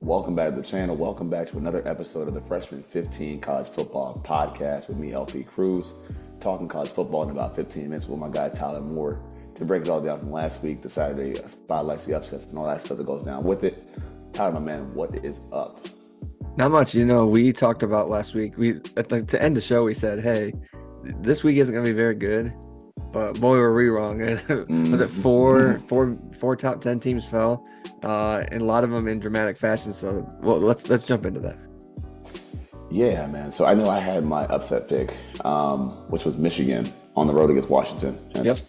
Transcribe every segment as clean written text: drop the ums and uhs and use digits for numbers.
Welcome back to the channel. Welcome back to another episode of the Freshman 15 College Football Podcast with me, LP Cruz, talking college football in about 15 minutes with my guy, Tyler Moore, to break it all down from last week, the Saturday spotlights, the upsets, and all that stuff that goes down with it. Tyler, my man, what is up? Not much. We talked about last week. To end the show, we said, hey, this week isn't going to be very good. But boy, were we wrong. Was it four top 10 teams fell, and a lot of them in dramatic fashion. So, well, let's jump into that. Yeah, man. So I know I had my upset pick, which was Michigan on the road against Washington. That's,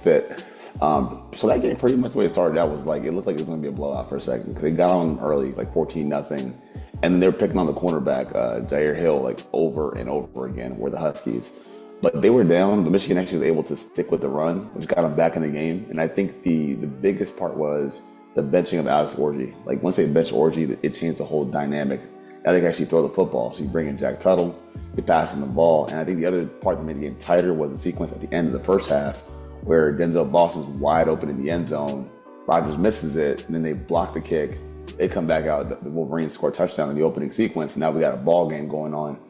fit. So that game, pretty much the way it started out was like, it looked like it was going to be a blowout for a second because they got on early, like 14-0. And then they were picking on the cornerback, Jair Hill, like over and over again, were the Huskies. But they were down, but Michigan actually was able to stick with the run, which got them back in the game. And I think the biggest part was the benching of Alex Orji. Like once they benched Orji, it changed the whole dynamic. Now they can actually throw the football. So you bring in Jack Tuttle, you're passing the ball. And I think the other part that made the game tighter was the sequence at the end of the first half where Denzel Boston's wide open in the end zone. Rodgers misses it, and then they block the kick. They come back out. The Wolverines score a touchdown in the opening sequence. And now we got a ball game going on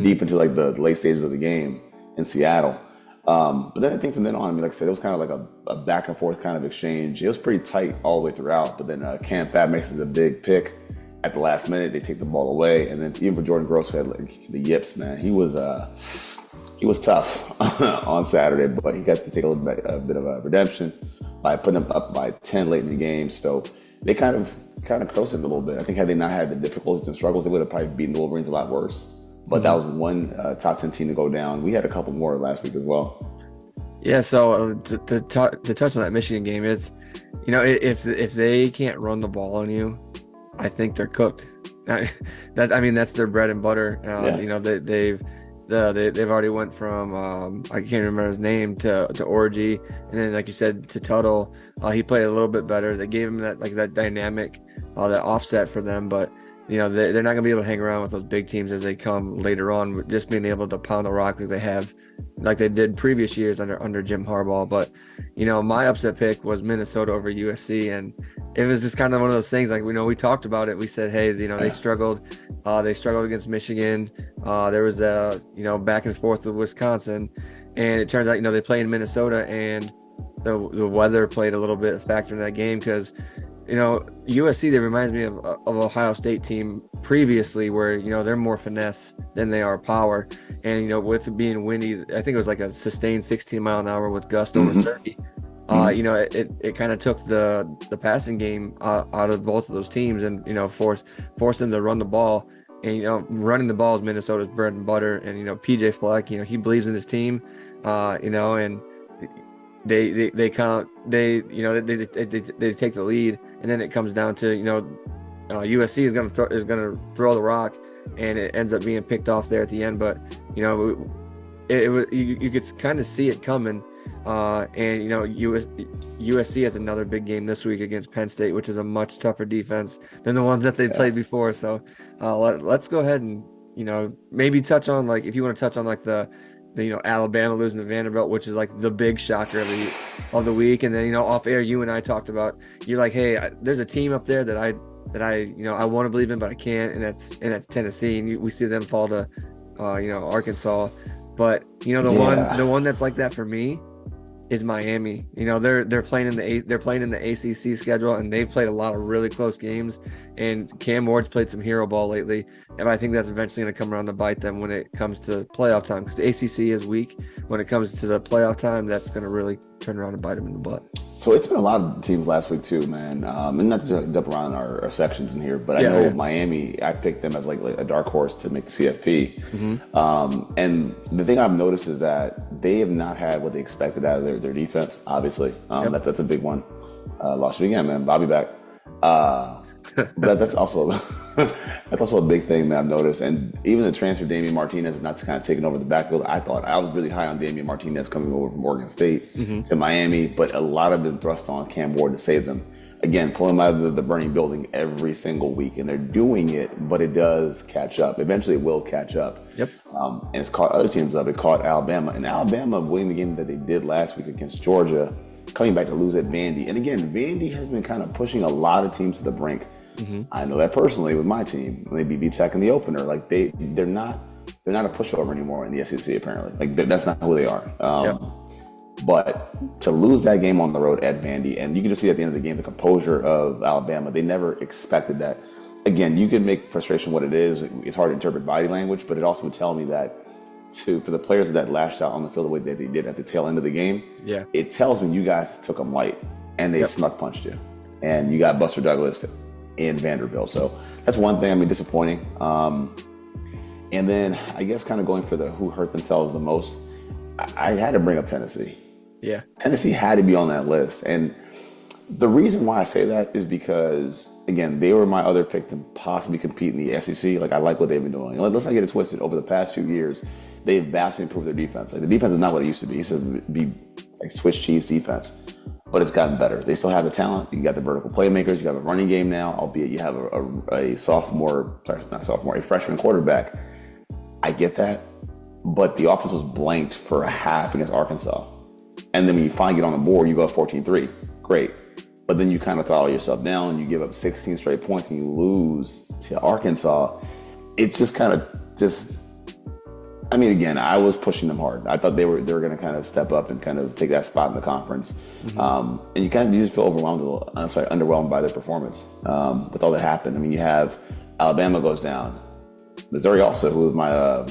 deep into like the late stages of the game in Seattle. But then I think from then on, I mean, like I said, it was kind of like a back and forth kind of exchange. It was pretty tight all the way throughout. But then Cam Fab makes the big pick at the last minute. They take the ball away. And then even for Jordan Gross, who had like the yips, man, he was tough on Saturday, but he got to take a bit of a redemption by putting them up by 10 late in the game. So they kind of coasted a little bit. I think had they not had the difficulties and struggles, they would have probably beaten the Wolverines a lot worse. But that was one top 10 team to go down. We had a couple more last week as well. Yeah, so to touch on that Michigan game, it's, if they can't run the ball on you, I think they're cooked. That's their bread and butter. They've already went from I can't remember his name to Orji, and then like you said to Tuttle. He played a little bit better. They gave him that dynamic, that offset for them, but they're not going to be able to hang around with those big teams as they come later on, just being able to pound the rock like they did previous years under Jim Harbaugh. But, my upset pick was Minnesota over USC. And it was just kind of one of those things, like, we talked about it. We said, hey, they struggled. They struggled against Michigan. There was back and forth with Wisconsin. And it turns out, they play in Minnesota, and the weather played a little bit of factor in that game because, USC, that reminds me of Ohio State team previously where, they're more finesse than they are power. And, with it being windy, I think it was like a sustained 16 mile an hour with gusts over 30. It kind of took the passing game out of both of those teams and, forced them to run the ball. And, running the ball is Minnesota's bread and butter. And, PJ Fleck, he believes in his team, and they take the lead, and then it comes down to USC is going to throw the rock, and it ends up being picked off there at the end. But you could kind of see it coming, and USC has another big game this week against Penn State, which is a much tougher defense than the ones that they played before. So let's go ahead and maybe touch on, like, if you want to touch on like the Alabama losing to Vanderbilt, which is like the big shocker of the week. And then, off air, you and I talked about, you're like, hey, there's a team up there that I want to believe in, but I can't. And that's Tennessee. And we see them fall to, Arkansas. But, the one that's like that for me is Miami. They're playing in the ACC schedule, and they've played a lot of really close games. And Cam Ward's played some hero ball lately, and I think that's eventually going to come around to bite them when it comes to playoff time. Because the ACC is weak. When it comes to the playoff time, that's going to really turn around and bite them in the butt. So it's been a lot of teams last week too, man. And not to jump around our sections in here, but I know Miami, I picked them as like a dark horse to make the CFP. And the thing I've noticed is that they have not had what they expected out of their defense, obviously. That's a big one. Lost it again, man. Bobby back. But that's also a big thing that I've noticed. And even the transfer Damian Martinez is not kind of taking over the backfield. I was really high on Damian Martinez coming over from Oregon State to Miami, but a lot of it been thrust on Cam Ward to save them. Again, pulling them out of the burning building every single week, and they're doing it, but it does catch up. Eventually, it will catch up. Yep. And it's caught other teams up. It caught Alabama, and Alabama winning the game that they did last week against Georgia, coming back to lose at Vandy. And again, Vandy has been kind of pushing a lot of teams to the brink. I know that personally with my team. They beat Tech in the opener. Like they're not a pushover anymore in the SEC apparently. Like that's not who they are. Yep. But to lose that game on the road at Vandy, and you can just see at the end of the game the composure of Alabama. They never expected that. Again, you can make frustration what it is. It's hard to interpret body language, but it also would tell me that for the players that lashed out on the field the way that they did at the tail end of the game, it tells me you guys took them light and they snuck punched you, and you got Buster Douglas in Vanderbilt. So that's one thing. I mean, disappointing. And then I guess kind of going for the who hurt themselves the most, I had to bring up Tennessee. Yeah. Tennessee had to be on that list. And the reason why I say that is because, again, they were my other pick to possibly compete in the SEC. Like, I like what they've been doing. Let's not get it twisted. Over the past few years, they've vastly improved their defense. Like, the defense is not what it used to be. It used to be like Swiss cheese defense. But it's gotten better. They still have the talent. You got the vertical playmakers. You have a running game now, albeit you have a freshman quarterback. I get that. But the offense was blanked for a half against Arkansas. And then when you finally get on the board, you go 14-3. Great. But then you kind of throttle yourself down. You give up 16 straight points and you lose to Arkansas. It's just kind of I mean, again, I was pushing them hard. I thought they were going to kind of step up and kind of take that spot in the conference. And you just feel underwhelmed by their performance with all that happened. I mean, you have Alabama goes down. Missouri also, who was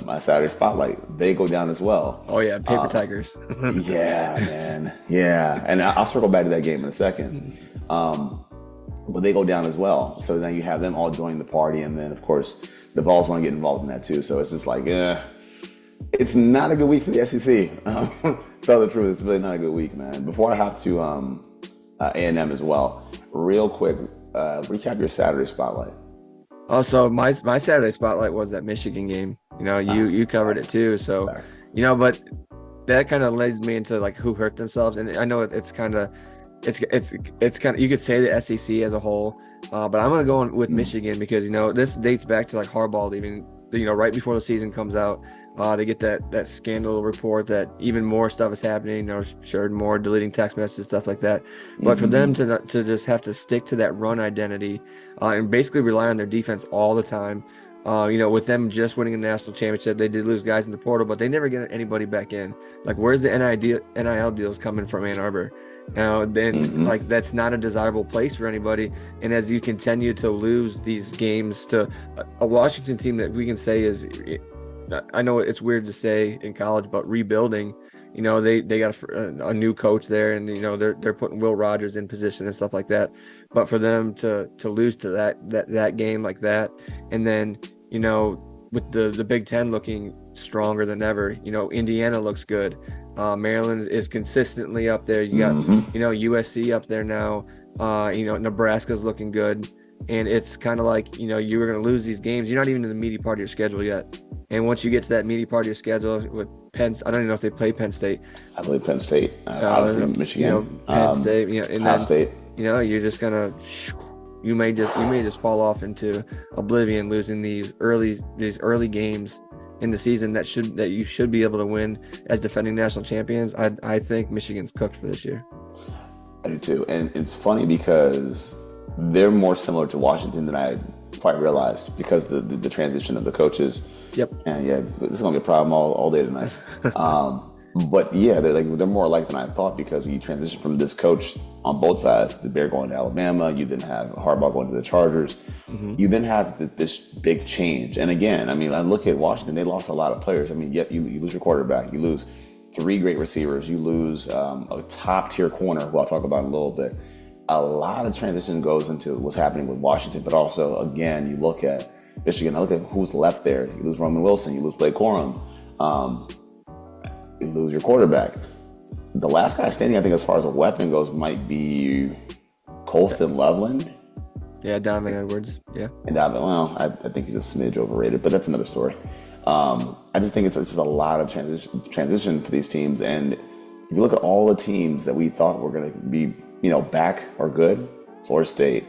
my Saturday spotlight, they go down as well. Oh yeah, paper tigers. Yeah, man. Yeah, and I'll circle back to that game in a second. But they go down as well. So then you have them all joining the party, and then of course the Vols want to get involved in that too. So it's just like, it's not a good week for the SEC. To tell the truth, it's really not a good week, man. Before I hop to A&M as well, real quick, recap your Saturday spotlight. Oh, so my Saturday spotlight was that Michigan game. You know, you covered it too. So, you know, but that kind of leads me into like who hurt themselves. And I know it's kind of you could say the SEC as a whole, but I'm gonna go on with Michigan because you know this dates back to like Harbaugh leaving. You know, right before the season comes out, they get that scandal report that even more stuff is happening. You know, shared more deleting text messages, stuff like that. But for them to just have to stick to that run identity and basically rely on their defense all the time. You know, with them just winning a national championship, they did lose guys in the portal, but they never get anybody back in. Like, where's the NIL deals coming from Ann Arbor? Now, then, like, that's not a desirable place for anybody. And as you continue to lose these games to a Washington team that we can say is, I know it's weird to say in college, but rebuilding. You know, they got a new coach there, and you know they're putting Will Rogers in position and stuff like that. But for them to lose to that game like that, and then you know with the Big Ten looking stronger than ever, you know Indiana looks good. Maryland is consistently up there. You got you know USC up there now. You know Nebraska's looking good, and it's kind of like you know you were going to lose these games. You're not even in the meaty part of your schedule yet. And once you get to that meaty part of your schedule with Penn, I don't even know if they play Penn State. I believe Penn State, obviously Michigan, you know, Penn State, you know, and Ohio State. You know, you're just gonna, you may just fall off into oblivion, losing these early games in the season that you should be able to win as defending national champions. I think Michigan's cooked for this year. I do too, and it's funny because they're more similar to Washington than I quite realized because the transition of the coaches. Yep. And yeah, this is gonna be a problem all day tonight. But yeah, they're more alike than I thought because when you transition from this coach on both sides, the Bear going to Alabama, you then have Harbaugh going to the Chargers. You then have this big change. And again, I mean, I look at Washington; they lost a lot of players. I mean, yet you lose your quarterback, you lose 3 great receivers, you lose a top tier corner, who I'll talk about in a little bit. A lot of transition goes into what's happening with Washington, but also, again, you look at Michigan, I look at who's left there. You lose Roman Wilson, you lose Blake Corum, you lose your quarterback. The last guy standing, I think, as far as a weapon goes, might be Colston Loveland. Yeah, Donovan Edwards. Yeah. And Donovan, well, I think he's a smidge overrated, but that's another story. I just think it's just a lot of transition for these teams. And if you look at all the teams that we thought were going to be, you know, back or good, Florida State,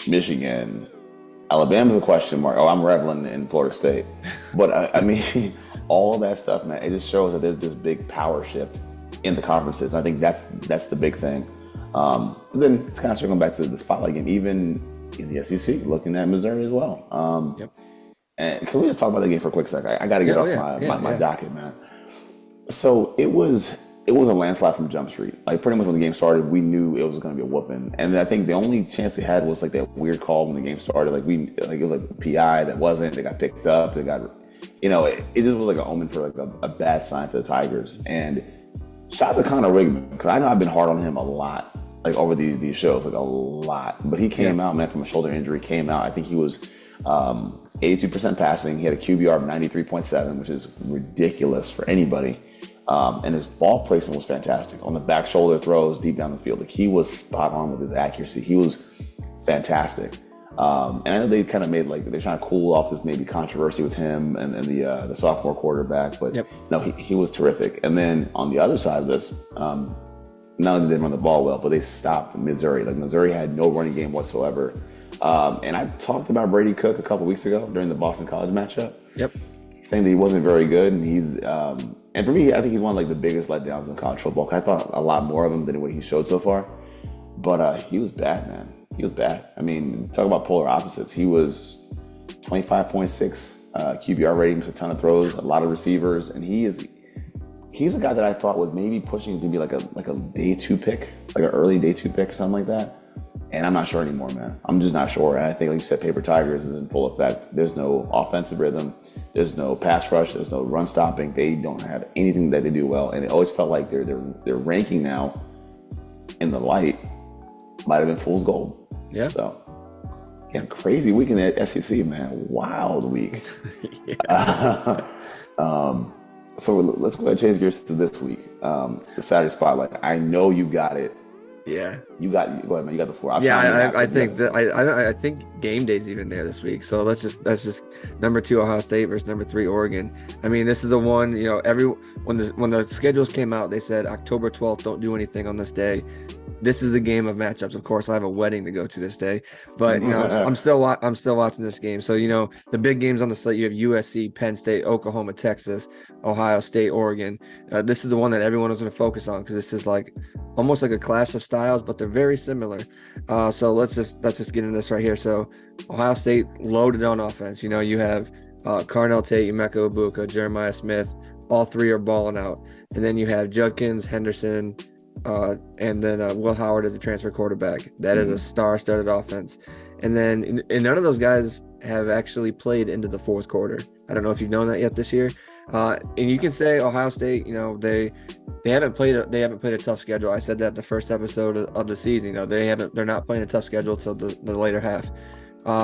Michigan, Alabama's a question mark. Oh, I'm reveling in Florida State. But I mean, all of that stuff, man, it just shows that there's this big power shift in the conferences. I think that's the big thing. Then it's kind of circling back to the spotlight game, even in the SEC, looking at Missouri as well. Yep. And can we just talk about that game for a quick second? I got to Yeah. get Oh off yeah. Yeah. my Yeah. docket, man. So it was a landslide from Jump Street. Like pretty much when the game started, we knew it was going to be a whooping. And I think the only chance they had was like that weird call when the game started. Like it was like PI that wasn't. They got picked up. They got, it just was like an omen for like a bad sign for the Tigers. And shout out to Conor Rigman, because I know I've been hard on him a lot, like over these shows, like a lot. But he came out, man, from a shoulder injury. Came out. I think he was 82% passing. He had a QBR of 93.7, which is ridiculous for anybody. And his ball placement was fantastic on the back shoulder throws deep down the field. Like he was spot on with his accuracy. He was fantastic. And I know they kind of made they're trying to cool off this maybe controversy with him and the sophomore quarterback, but no, he was terrific. And then on the other side of this, not only did they run the ball well, but they stopped Missouri. Like Missouri had no running game whatsoever. And I talked about Brady Cook a couple weeks ago during the Boston College matchup. Yep. Saying that he wasn't very good, and he's and for me, I think he's one of the biggest letdowns in college football. I thought a lot more of him than what he showed so far, but he was bad, man. He was bad. I mean, talk about polar opposites. He was 25.6 QBR rating, just a ton of throws, a lot of receivers, and he's a guy that I thought was maybe pushing to be like a day 2 pick, like an early day 2 pick or something like that. And I'm not sure anymore, man. I'm just not sure. And I think, like you said, Paper Tigers is in full effect. There's no offensive rhythm. There's no pass rush. There's no run stopping. They don't have anything that they do well. And it always felt like their ranking now in the light might have been fool's gold. Yeah. So, yeah, crazy week in the SEC, man. Wild week. So let's go ahead and change gears to this week. The Saturday Spotlight. I know you got it. Yeah. Go ahead, man. You got the floor. I think that I think game day's even there this week. So that's just number 2 Ohio State versus number 3 Oregon. I mean, this is the one, when the schedules came out, they said October 12th, don't do anything on this day. This is the game of matchups. Of course, I have a wedding to go to this day, but I'm still watching this game. So the big games on the slate, you have USC, Penn State, Oklahoma, Texas, Ohio State, Oregon. This is the one that everyone is going to focus on because this is like almost like a clash of styles, but they're very similar. So let's just get into this right here. So Ohio State loaded on offense. You have Carnell Tate, Emeka Ibuka, Jeremiah Smith. All three are balling out, and then you have Judkins, Henderson, and then Will Howard as a transfer quarterback. That is a star-studded offense. And then and none of those guys have actually played into the fourth quarter. I don't know if you've known that yet this year. And you can say Ohio State, they haven't played a tough schedule. I said that the first episode of the season. They're not playing a tough schedule till the later half.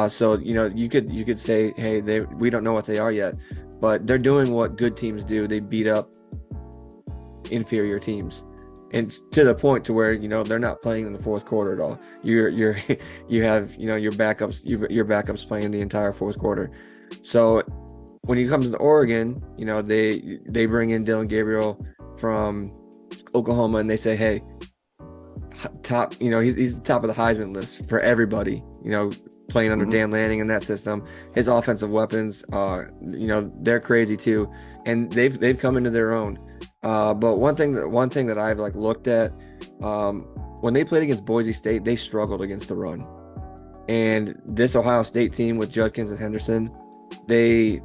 So you could say, hey, we don't know what they are yet, but they're doing what good teams do. They beat up inferior teams, and to the point to where they're not playing in the fourth quarter at all. You have your backups playing the entire fourth quarter. So when it comes to Oregon, they bring in Dylan Gabriel from Oklahoma, and they say, hey, top, he's the top of the Heisman list for everybody, playing under Dan Lanning in that system. His offensive weapons, they're crazy too, and they've come into their own. But one thing that I've looked at, when they played against Boise State, they struggled against the run. And this Ohio State team with Judkins and Henderson, they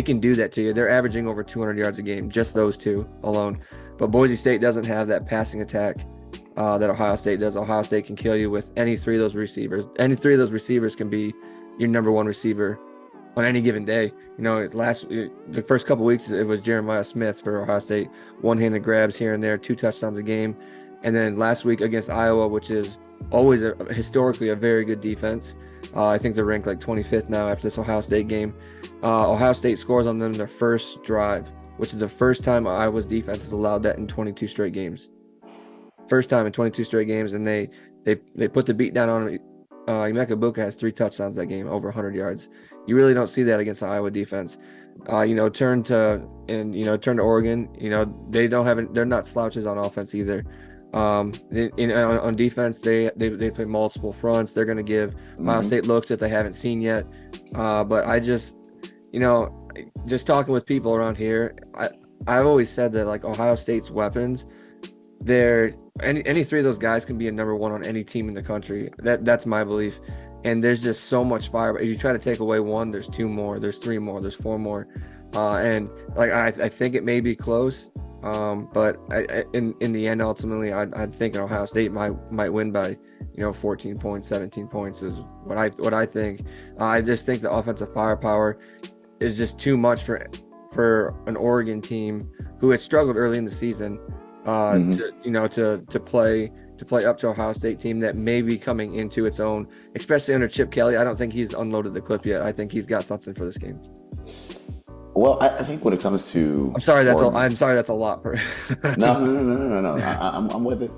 can do that to you. They're averaging over 200 yards a game, just those two alone. But Boise State doesn't have that passing attack that Ohio State does. Ohio State can kill you with any three of those receivers. Any three of those receivers can be your number one receiver on any given day. The first couple weeks, it was Jeremiah Smith for Ohio State, one-handed grabs here and there, 2 touchdowns a game. And then last week against Iowa, which is always historically a very good defense. I think they're ranked 25th now after this Ohio State game. Ohio State scores on them their first drive, which is the first time Iowa's defense has allowed that in 22 straight games. First time in 22 straight games, and they put the beat down on him. Emeka Ibuka has 3 touchdowns that game, over 100 yards. You really don't see that against the Iowa defense. Turn to Oregon. They're not slouches on offense either. On defense, they play multiple fronts. They're going to give Ohio State looks that they haven't seen yet. But I just talking with people around here, I've always said that Ohio State's weapons any three of those guys can be a number one on any team in the country. That's my belief. And there's just so much fire. If you try to take away one, there's two more, there's three more, there's four more. And like I think it may be close. But in the end, ultimately, I think Ohio State might win by 14 points, 17 points is what I think. I just think the offensive firepower is just too much for an Oregon team who had struggled early in the season to play up to Ohio State team that may be coming into its own, especially under Chip Kelly. I don't think he's unloaded the clip yet. I think he's got something for this game. Well, I think when it comes to, I'm sorry that's a lot for. No. I'm with it.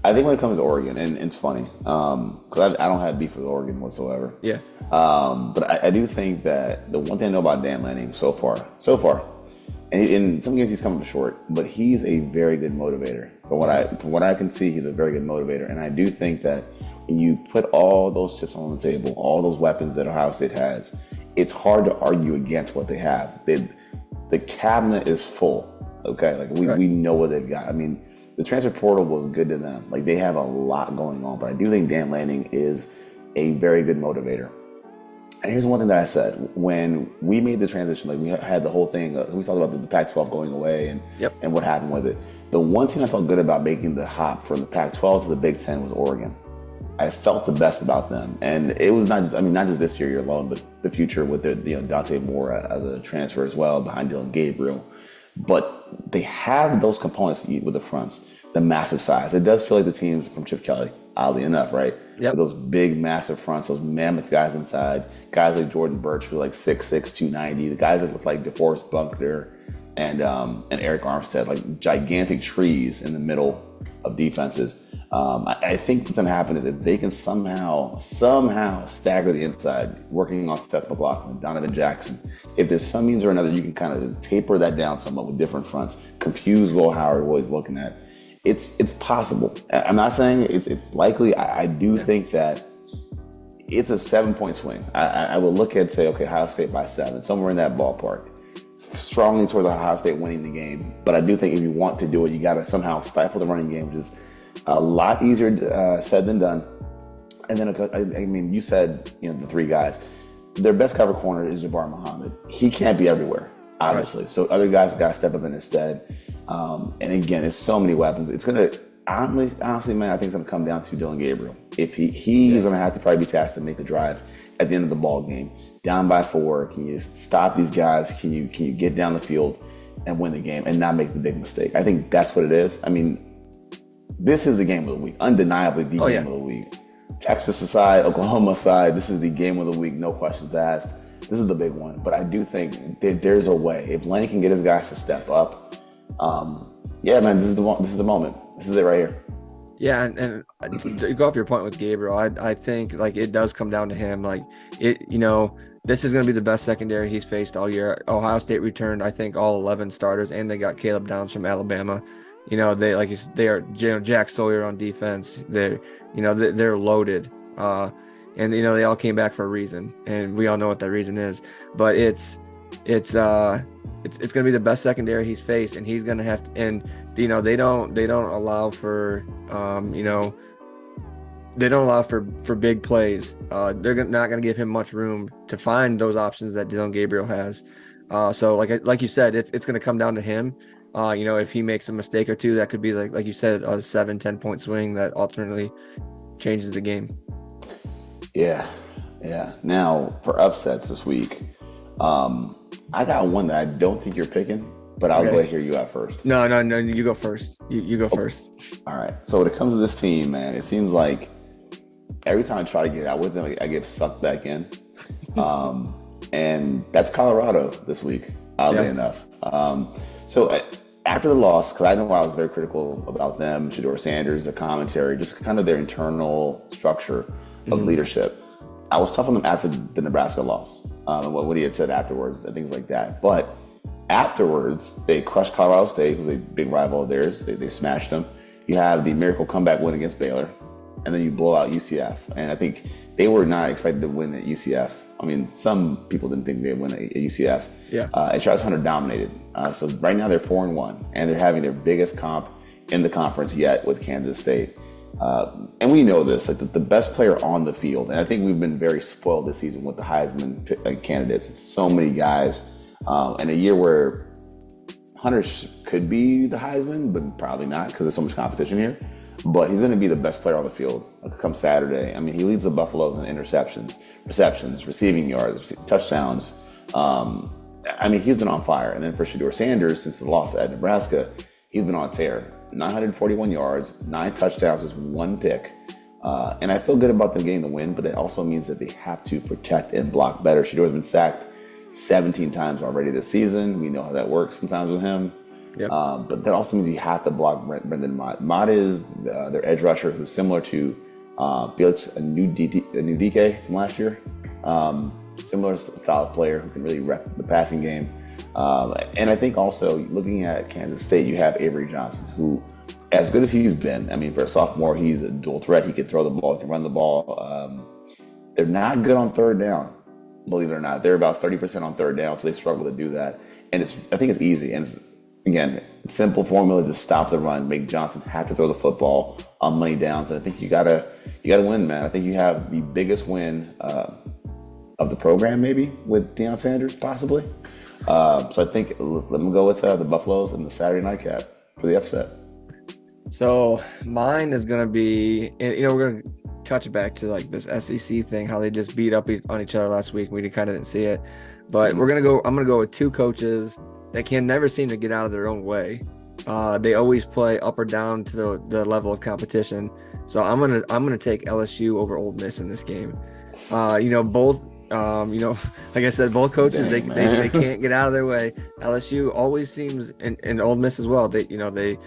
I think when it comes to Oregon, and it's funny because I don't have beef with Oregon whatsoever. Yeah. But I do think that the one thing I know about Dan Lanning so far, and in some games he's coming up short, but he's a very good motivator. From what I can see, he's a very good motivator, and I do think that when you put all those chips on the table, all those weapons that Ohio State has, it's hard to argue against what they have. The cabinet is full. Okay, like we know what they've got. I mean, the transfer portal was good to them. Like they have a lot going on, but I do think Dan Lanning is a very good motivator. And here's one thing that I said when we made the transition. Like we had the whole thing. We talked about the Pac-12 going away and what happened with it. The one team I felt good about making the hop from the Pac-12 to the Big Ten was Oregon. I felt the best about them, and it was not just this year alone, but the future with Dante Moore as a transfer as well behind Dylan Gabriel. But they have those components with the fronts, the massive size. It does feel like the teams from Chip Kelly, oddly enough, right? Yep. Those big, massive fronts, those mammoth guys inside, guys like Jordan Birch who are like 6'6", 290, the guys that look like DeForest Buckner and Eric Armstead, like gigantic trees in the middle of defenses. I think what's going to happen is if they can somehow stagger the inside, working on Seth McLaughlin, Donovan Jackson, if there's some means or another, you can kind of taper that down somewhat with different fronts, confuse Will Howard, what he's looking at. It's possible. I'm not saying it's likely. I do think that it's a 7-point swing. I will look at say, okay, Ohio State by 7, somewhere in that ballpark. Strongly towards Ohio State winning the game. But I do think if you want to do it, you got to somehow stifle the running game, which is a lot easier said than done. And then, I mean, you said, the three guys. Their best cover corner is Jabbar Muhammad. He can't be everywhere, obviously. Right. So other guys got to step up in his stead. And again, it's so many weapons. It's going to, honestly, man, I think it's going to come down to Dylan Gabriel. If he's going to have to probably be tasked to make the drive at the end of the ball game. Down by 4, can you stop these guys? Can you get down the field and win the game and not make the big mistake? I think that's what it is. I mean, this is the game of the week, undeniably the game of the week. Texas aside, Oklahoma aside, this is the game of the week, no questions asked. This is the big one. But I do think that there's a way. If Lenny can get his guys to step up, man, this is the moment. This is it right here. Yeah, and to go off your point with Gabriel, I think like it does come down to him. Like this is going to be the best secondary he's faced all year. Ohio State returned, I think, all 11 starters, and they got Caleb Downs from Alabama. They are Jack Sawyer on defense. They're loaded, and they all came back for a reason, and we all know what that reason is. But it's going to be the best secondary he's faced, and he's going to have to. And they don't allow for they don't allow for big plays. They're not going to give him much room to find those options that Dylan Gabriel has. So like you said, it's going to come down to him. If he makes a mistake or two, that could be like you said, a 7-10 point swing that alternately changes the game. Yeah. Now for upsets this week, I got one that I don't think you're picking, but I'll go ahead and hear you out first. No, you go first. You go first. All right. So when it comes to this team, man, it seems like every time I try to get out with them, I get sucked back in. And that's Colorado this week, oddly enough. So after the loss, because I know I was very critical about them, Shedeur Sanders, their commentary, just kind of their internal structure of leadership. I was tough on them after the Nebraska loss, and what he had said afterwards and things like that. But afterwards, they crushed Colorado State, who's a big rival of theirs. They smashed them. You have the miracle comeback win against Baylor, and then you blow out UCF. And I think they were not expected to win at UCF. I mean, some people didn't think they'd win at UCF. And Travis Hunter dominated. So right now they're 4-1, and they're having their biggest comp in the conference yet with Kansas State. And we know this, like the best player on the field, and I think we've been very spoiled this season with the Heisman candidates. It's so many guys. In a year where Hunter could be the Heisman, but probably not because there's so much competition here. But he's going to be the best player on the field come Saturday. I mean, he leads the Buffaloes in interceptions, receptions, receiving yards, touchdowns. I mean, he's been on fire. And then for Shedeur Sanders, since the loss at Nebraska, he's been on a tear. 941 yards, 9 touchdowns, just 1 pick. And I feel good about them getting the win, but it also means that they have to protect and block better. Shedeur's been sacked 17 times already this season. We know how that works sometimes with him. Yep. But that also means you have to block Brendan Mott. Mott is their edge rusher who's similar to Felix Anudike from last year. Similar style of player who can really rep the passing game. And I think also looking at Kansas State, you have Avery Johnson, who, as good as he's been, I mean, for a sophomore, he's a dual threat. He can throw the ball, he can run the ball. They're not good on third down, believe it or not. They're about 30% on third down, so they struggle to do that. And I think it's easy. And it's, again, simple formula, just stop the run, make Johnson have to throw the football on money downs. And I think you gotta win, man. I think you have the biggest win of the program, maybe, with Deion Sanders, possibly. So I think let me go with the Buffaloes and the Saturday nightcap for the upset. So mine is going to be, and, we're going to touch back to like this SEC thing, how they just beat up on each other last week. We kind of didn't see it, but I'm going to go with 2 coaches that can never seem to get out of their own way. They always play up or down to the level of competition. So I'm going to take LSU over Ole Miss in this game. Both, like I said, both coaches, they can't get out of their way. LSU always seems, and Ole Miss as well, they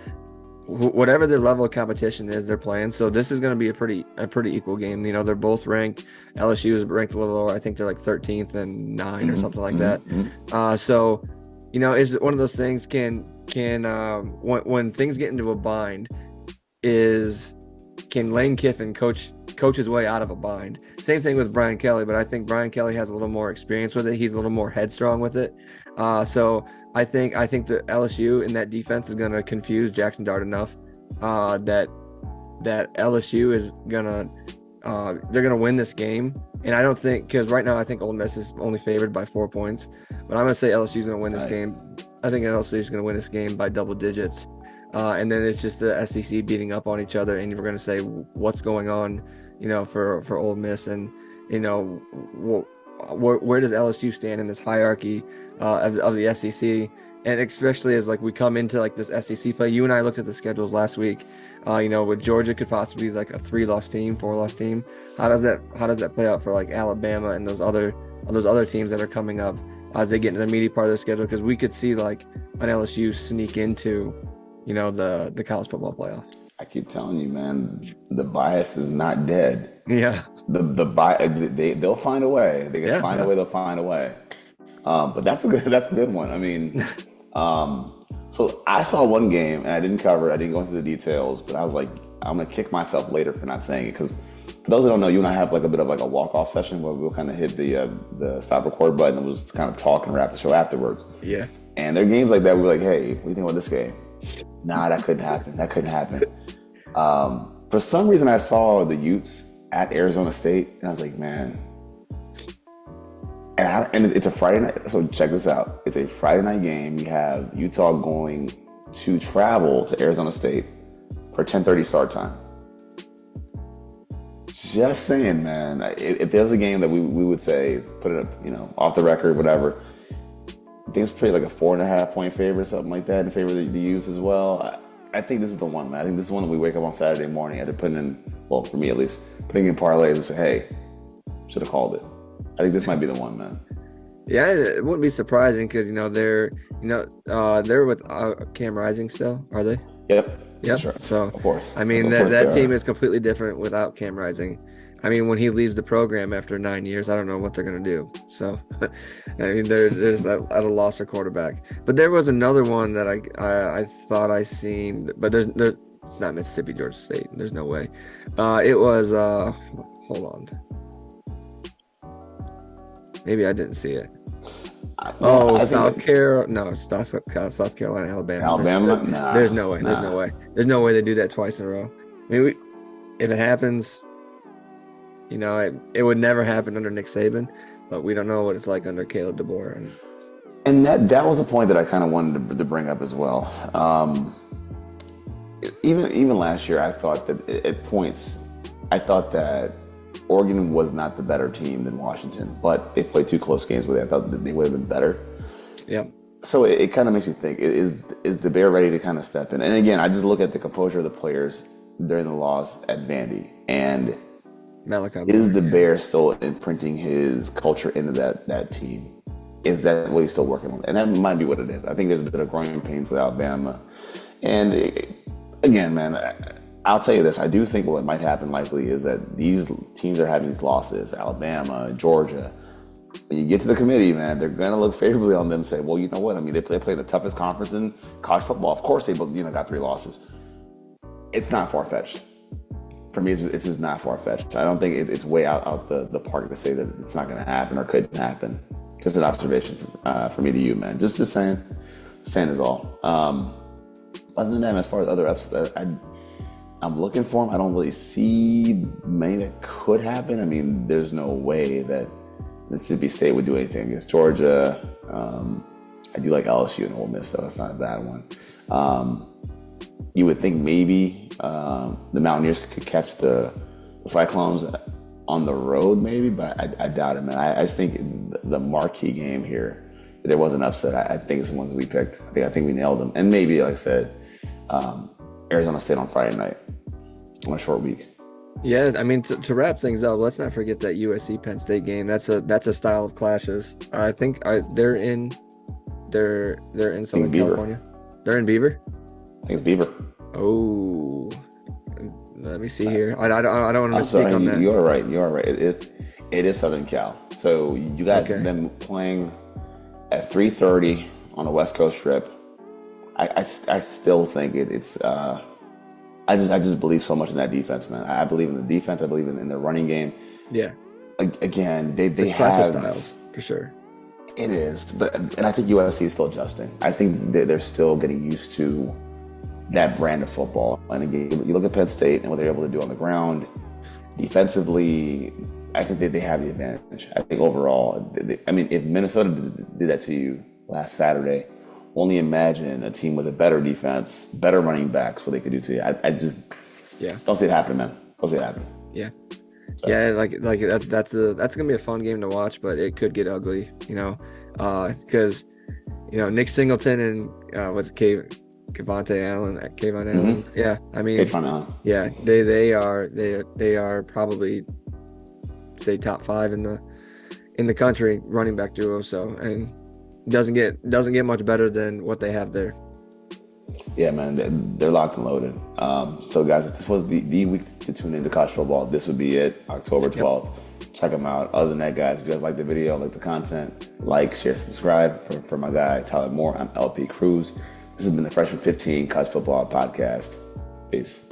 whatever their level of competition is, they're playing. So this is going to be a pretty equal game. They're both ranked. LSU is ranked a little lower. I think they're like 13th and 9 or something like that. So is one of those things when things get into a bind, can Lane Kiffin coach his way out of a bind? Same thing with Brian Kelly, but I think Brian Kelly has a little more experience with it. He's a little more headstrong with it. So I think the LSU in that defense is going to confuse Jackson Dart enough that LSU is they're gonna win this game. And I don't think, because right now I think Ole Miss is only favored by 4 points, but I'm gonna say LSU's gonna win this game. I think LSU's gonna win this game by double digits. And then it's just the SEC beating up on each other, and we're going to say what's going on, for Ole Miss, and where does LSU stand in this hierarchy of the SEC, and especially as like we come into like this SEC play. You and I looked at the schedules last week. With Georgia could possibly be like a 3-loss team, 4-loss team. How does that play out for like Alabama and those other teams that are coming up as they get into the meaty part of their schedule? Because we could see like an LSU sneak into the college football playoff. I keep telling you, man, the bias is not dead. Yeah. They'll find a way. They can find a way. They'll find a way. But that's a good one. I mean, so I saw one game and I didn't cover it. I didn't go into the details, but I was like, I'm gonna kick myself later for not saying it, because for those that don't know, you and I have like a bit of like a walk-off session where we'll kind of hit the stop record button and we'll just kind of talk and wrap the show afterwards. Yeah. And there are games like that we're like, hey, what do you think about this game? Nah, that couldn't happen. For some reason, I saw the Utes at Arizona State, and I was like, man. And it's a Friday night, so check this out. It's a Friday night game. You have Utah going to travel to Arizona State for 10:30 start time. Just saying, man. If there's a game that we would say, put it up, off the record, whatever. I think it's pretty like a 4.5 point favorite, something like that, in favor of the Utes as well. I think this is the one, man. I think this is the one that we wake up on Saturday morning after putting in, well, for me at least, putting in parlays and say, hey, should have called it. I think this might be the one, man. Yeah, it wouldn't be surprising because they're with Cam Rising still, are they? Yep. Sure. So of course. I mean that team is completely different without Cam Rising. I mean, when he leaves the program after 9 years, I don't know what they're going to do. So, I mean, they're just at a loss for quarterback. But there was another one that I thought I seen, but it's not Mississippi, Georgia State. There's no way. It was, hold on. Maybe I didn't see it. I think South Carolina. No, it's South Carolina, Alabama. Alabama. Nah, There's no way. nah. There's no way. There's no way they do that twice in a row. I mean, if it happens, it would never happen under Nick Saban, but we don't know what it's like under Caleb DeBoer. And that was a point that I kind of wanted to bring up as well. Even last year, I thought that at points, I thought that Oregon was not the better team than Washington, but they played 2 close games with it. I thought that they would have been better. Yep. So it kind of makes me think: is DeBoer ready to kind of step in? And again, I just look at the composure of the players during the loss at Vandy, and Malachi is DeBoer still imprinting his culture into that team? Is that what he's still working on? And that might be what it is. I think there's a bit of growing pains with Alabama, and again, man, I'll tell you this. I do think what might happen likely is that these teams are having these losses, Alabama, Georgia. When you get to the committee, man, they're going to look favorably on them and say, well, you know what? I mean, they play the toughest conference in college football. Of course, they got 3 losses. It's not far-fetched. For me, it's just not far-fetched. I don't think it's way out the park to say that it's not going to happen or couldn't happen. Just an observation for me to you, man. Just saying is all. Other than that, as far as other upsets, I'm looking for them. I don't really see many that could happen. I mean, there's no way that Mississippi State would do anything against Georgia. I do like LSU and Ole Miss, though. That's not a bad one. You would think maybe the Mountaineers could catch the Cyclones on the road, maybe, but I doubt it, man. I just think the marquee game here, if there was an upset, I think it's the ones we picked. I think we nailed them. And maybe, like I said, Arizona State on Friday night on a short week. Yeah, I mean, to wrap things up, let's not forget that USC Penn State game. That's a style of clashes. I think they're in Southern California. They're in Beaver. I think it's Beaver. Oh, let me see here. I don't want to misspeak on that. You're right. It is Southern Cal. So you got them playing at 3:30 on a West Coast trip. I still think it's. I just believe so much in that defense, man. I believe in the defense. I believe in their running game. Yeah. Again, they classic have styles for sure. It is, and I think USC is still adjusting. I think they're still getting used to that brand of football. And again, you look at Penn State and what they're able to do on the ground, defensively. I think that they have the advantage. I think overall, if Minnesota did that to you last Saturday, only imagine a team with a better defense, better running backs, what they could do to you. I just don't see it happen, man. Don't see it happen. Yeah. So. Yeah, that's gonna be a fun game to watch, but it could get ugly, because Nick Singleton and Kayvon Allen. Mm-hmm. Yeah, I mean, Kayvon Allen. Yeah, they are probably say top 5 in the country running back duo. So and doesn't get much better than what they have there. Yeah, man, they're locked and loaded. So, guys, if this was the week to tune into college football, this would be it, October 12th. Yep. Check them out. Other than that, guys, if you guys like the video, like the content, like, share, subscribe. For my guy, Tyler Moore, I'm LP Cruz. This has been the Freshman 15 College Football Podcast. Peace.